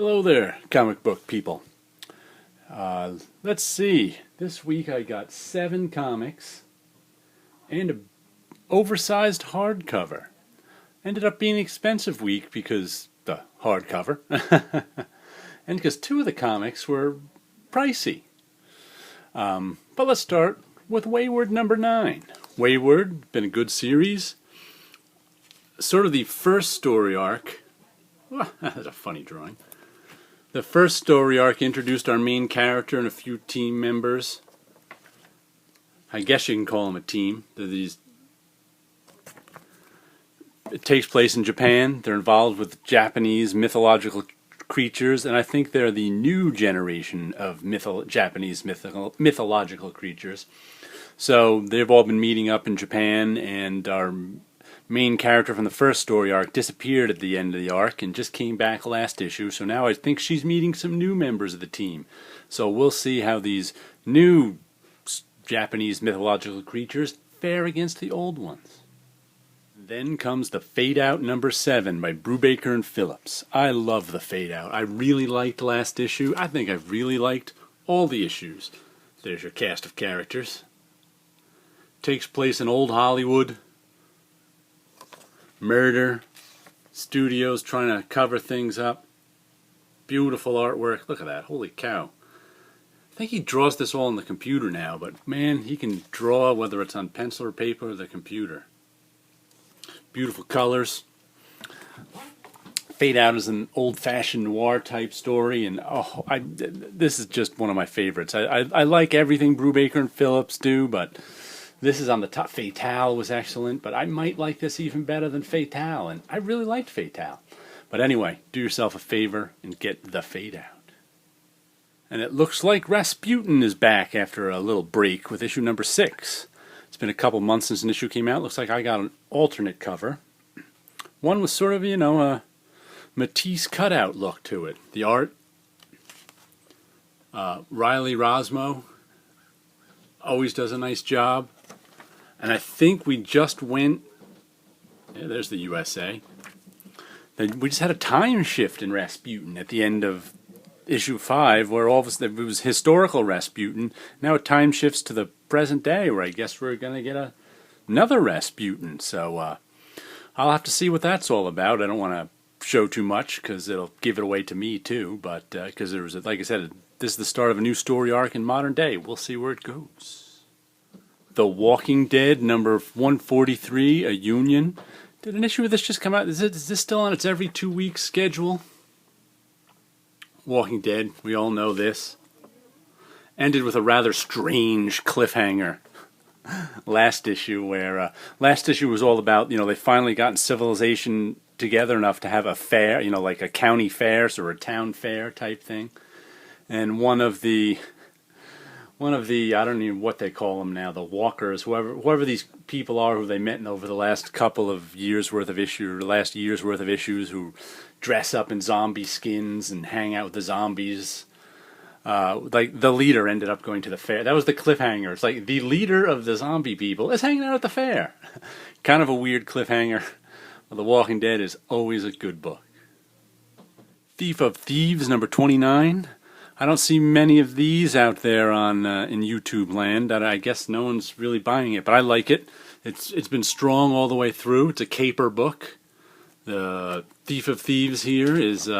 Hello there, comic book people. Let's see. This week I got 7 comics and an oversized hardcover. Ended up being an expensive week because the hardcover, and because 2 of the comics were pricey. But let's start with Wayward number 9. Wayward, been a good series. Sort of the first story arc. That's a funny drawing. The first story arc introduced our main character and a few team members. I guess you can call them a team. It takes place in Japan. They're involved with Japanese mythological creatures, and I think they're the new generation of Japanese mythological creatures. So they've all been meeting up in Japan, and our main character from the first story arc disappeared at the end of the arc and just came back last issue, so now I think she's meeting some new members of the team. So we'll see how these new Japanese mythological creatures fare against the old ones. Then comes the Fade Out number 7 by Brubaker and Phillips. I love the Fade Out. I really liked last issue. I think I've really liked all the issues. There's your cast of characters. Takes place in old Hollywood. Murder, studios trying to cover things up. Beautiful artwork. Look at that. Holy cow. I think he draws this all on the computer now, but man, he can draw whether it's on pencil or paper or the computer. Beautiful colors. Fade Out is an old-fashioned noir type story, and this is just one of my favorites. I like everything Brubaker and Phillips do, but this is on the top. Fatale was excellent, but I might like this even better than Fatale, and I really liked Fatale. But anyway, do yourself a favor and get the Fade Out. And it looks like Rasputin is back after a little break with issue number 6. It's been a couple months since an issue came out. Looks like I got an alternate cover. One with sort of, a Matisse cutout look to it. The art, Riley Rosmo always does a nice job. And I think we just went, there's the USA. We just had a time shift in Rasputin at the end of issue 5, where all of a sudden it was historical Rasputin. Now it time shifts to the present day, where I guess we're going to get another Rasputin. So I'll have to see what that's all about. I don't want to show too much because it'll give it away to me too. But because there was, like I said, this is the start of a new story arc in modern day. We'll see where it goes. The Walking Dead, number 143, A Union. Did an issue of this just come out? Is this still on its every 2-week schedule? Walking Dead, we all know this. Ended with a rather strange cliffhanger. Last issue was all about, they finally gotten civilization together enough to have a fair, like a county fair or a town fair type thing. And one of the I don't even know what they call them now, the walkers, whoever these people are who they met over the last couple of years worth of last year's worth of issues, who dress up in zombie skins and hang out with the zombies. Like the leader ended up going to the fair. That was the cliffhanger. It's like the leader of the zombie people is hanging out at the fair. Kind of a weird cliffhanger. Well, The Walking Dead is always a good book. Thief of Thieves, number 29. I don't see many of these out there on in YouTube land. I guess no one's really buying it, but I like it. It's been strong all the way through. It's a caper book. The Thief of Thieves here is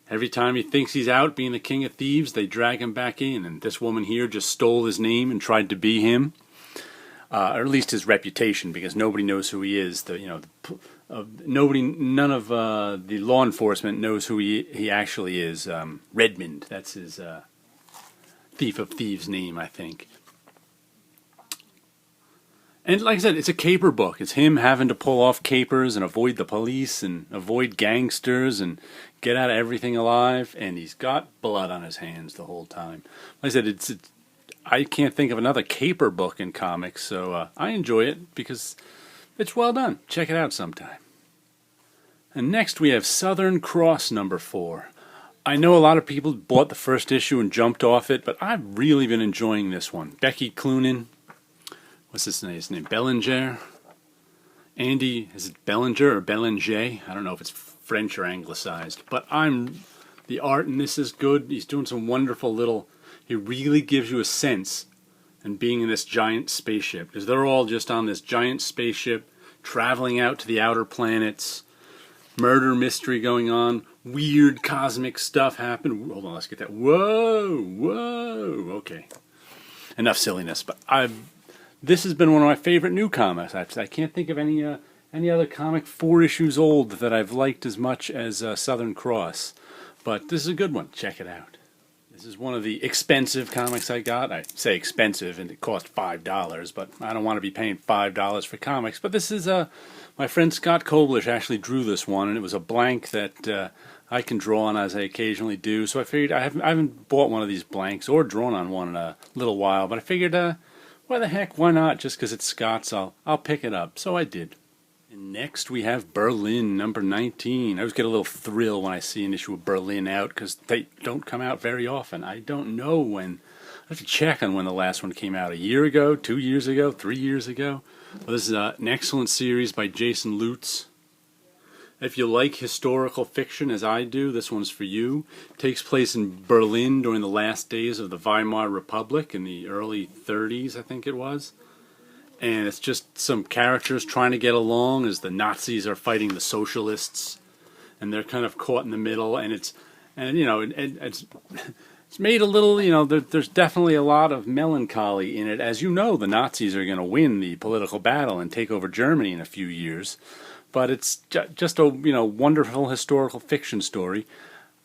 every time he thinks he's out being the king of thieves, they drag him back in, and this woman here just stole his name and tried to be him, or at least his reputation, because nobody knows who he is. None of the law enforcement knows who he actually is. Redmond, that's his Thief of Thieves name, I think. And like I said, it's a caper book. It's him having to pull off capers and avoid the police and avoid gangsters and get out of everything alive. And he's got blood on his hands the whole time. Like I said, I can't think of another caper book in comics, so I enjoy it because it's well done. Check it out sometime. And next we have Southern Cross number 4. I know a lot of people bought the first issue and jumped off it, but I've really been enjoying this one. Becky Cloonan. What's his name? Bellinger. Andy, is it Bellinger or Bellinger? I don't know if it's French or anglicized. But the art in this is good. He's doing some wonderful little, he really gives you a sense and being in this giant spaceship, because they're all just on this giant spaceship traveling out to the outer planets, murder mystery going on, weird cosmic stuff happen. Hold on, let's get that. Whoa, okay. Enough silliness, but this has been one of my favorite new comics. I can't think of any other comic 4 issues old that I've liked as much as Southern Cross, but this is a good one. Check it out. This is one of the expensive comics I got. I say expensive, and it cost $5, but I don't want to be paying $5 for comics. But this is my friend Scott Koblish actually drew this one, and it was a blank that I can draw on as I occasionally do. So I figured I haven't bought one of these blanks or drawn on one in a little while, but I figured why the heck, why not? Just because it's Scott's, I'll pick it up. So I did. And next we have Berlin, number 19. I always get a little thrill when I see an issue of Berlin out, because they don't come out very often. I don't know when. I have to check on when the last one came out. A year ago, 2 years ago, 3 years ago. Well, this is an excellent series by Jason Lutz. If you like historical fiction, as I do, this one's for you. It takes place in Berlin during the last days of the Weimar Republic in the early 30s, I think it was. And it's just some characters trying to get along as the Nazis are fighting the socialists, and they're kind of caught in the middle. And it's made a little, there's definitely a lot of melancholy in it. As you know, the Nazis are going to win the political battle and take over Germany in a few years. But it's just a wonderful historical fiction story.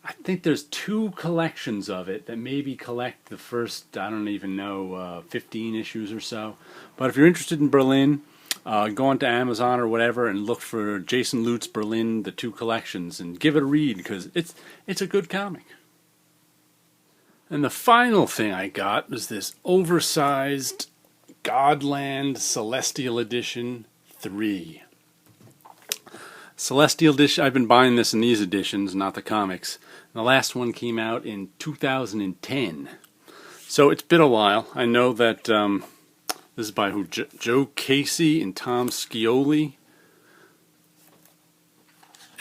I think there's 2 collections of it that maybe collect the first, I don't even know, 15 issues or so. But if you're interested in Berlin, go onto Amazon or whatever and look for Jason Lutz Berlin, the 2 collections, and give it a read, because it's a good comic. And the final thing I got was this oversized Godland Celestial Edition 3. Celestial Edition, I've been buying this in these editions, not the comics. And the last one came out in 2010. So it's been a while. I know that this is by Joe Casey and Tom Scioli.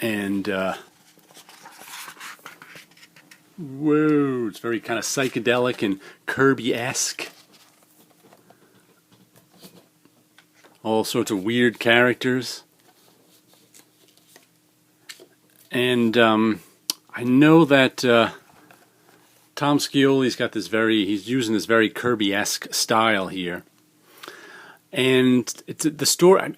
And, whoa, it's very kind of psychedelic and Kirby-esque. All sorts of weird characters. And I know that Tom Scioli's got this he's using this very Kirby-esque style here. And it's the story,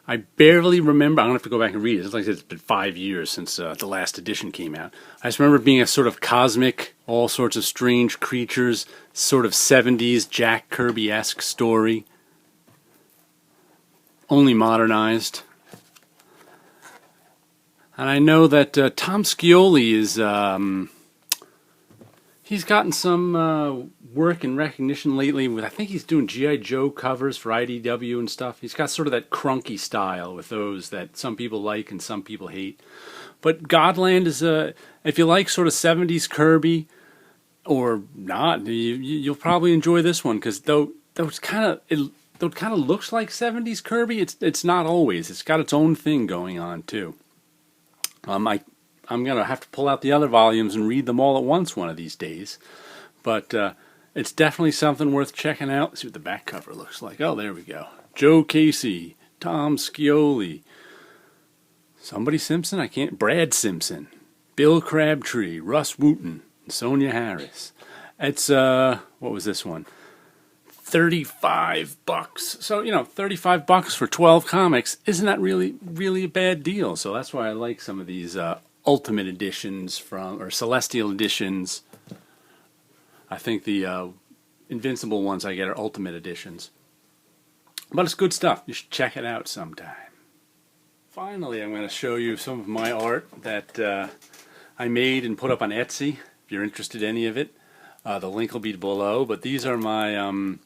I barely remember. I'm going to have to go back and read it. It's like it's been 5 years since the last edition came out. I just remember it being a sort of cosmic, all sorts of strange creatures, sort of 70s Jack Kirby-esque story. Only modernized. And I know that Tom Scioli is, he's gotten some work and recognition lately with, I think he's doing G.I. Joe covers for IDW and stuff. He's got sort of that crunky style with those that some people like and some people hate. But Godland is, if you like sort of 70s Kirby, or not, you'll probably enjoy this one, because though it kind of looks like 70s Kirby, it's not always. It's got its own thing going on, too. I'm going to have to pull out the other volumes and read them all at once one of these days. But it's definitely something worth checking out. Let's see what the back cover looks like. Oh, there we go. Joe Casey, Tom Scioli, Brad Simpson, Bill Crabtree, Russ Wooten, and Sonia Harris. It's, what was this one? $35. So, $35 for 12 comics, isn't that really, really a bad deal? So that's why I like some of these Ultimate editions or Celestial editions. I think the Invincible ones I get are Ultimate editions. But it's good stuff. You should check it out sometime. Finally, I'm going to show you some of my art that I made and put up on Etsy. If you're interested in any of it, the link will be below. But these are my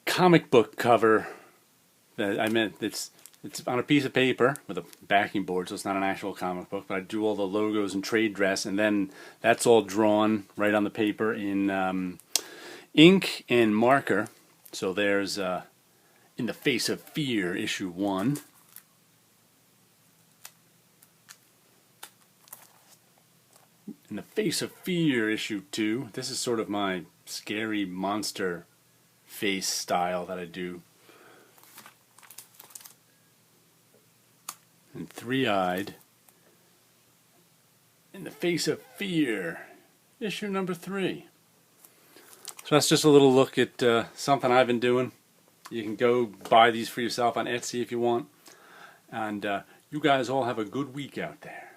comic book cover that I meant. It's on a piece of paper with a backing board, so it's not an actual comic book, but I do all the logos and trade dress, and then that's all drawn right on the paper in ink and marker. So there's In the Face of Fear, issue 1. In the Face of Fear, issue 2. This is sort of my scary monster face style that I do. And Three-Eyed. In the Face of Fear, issue number 3. So that's just a little look at something I've been doing. You can go buy these for yourself on Etsy if you want. And you guys all have a good week out there.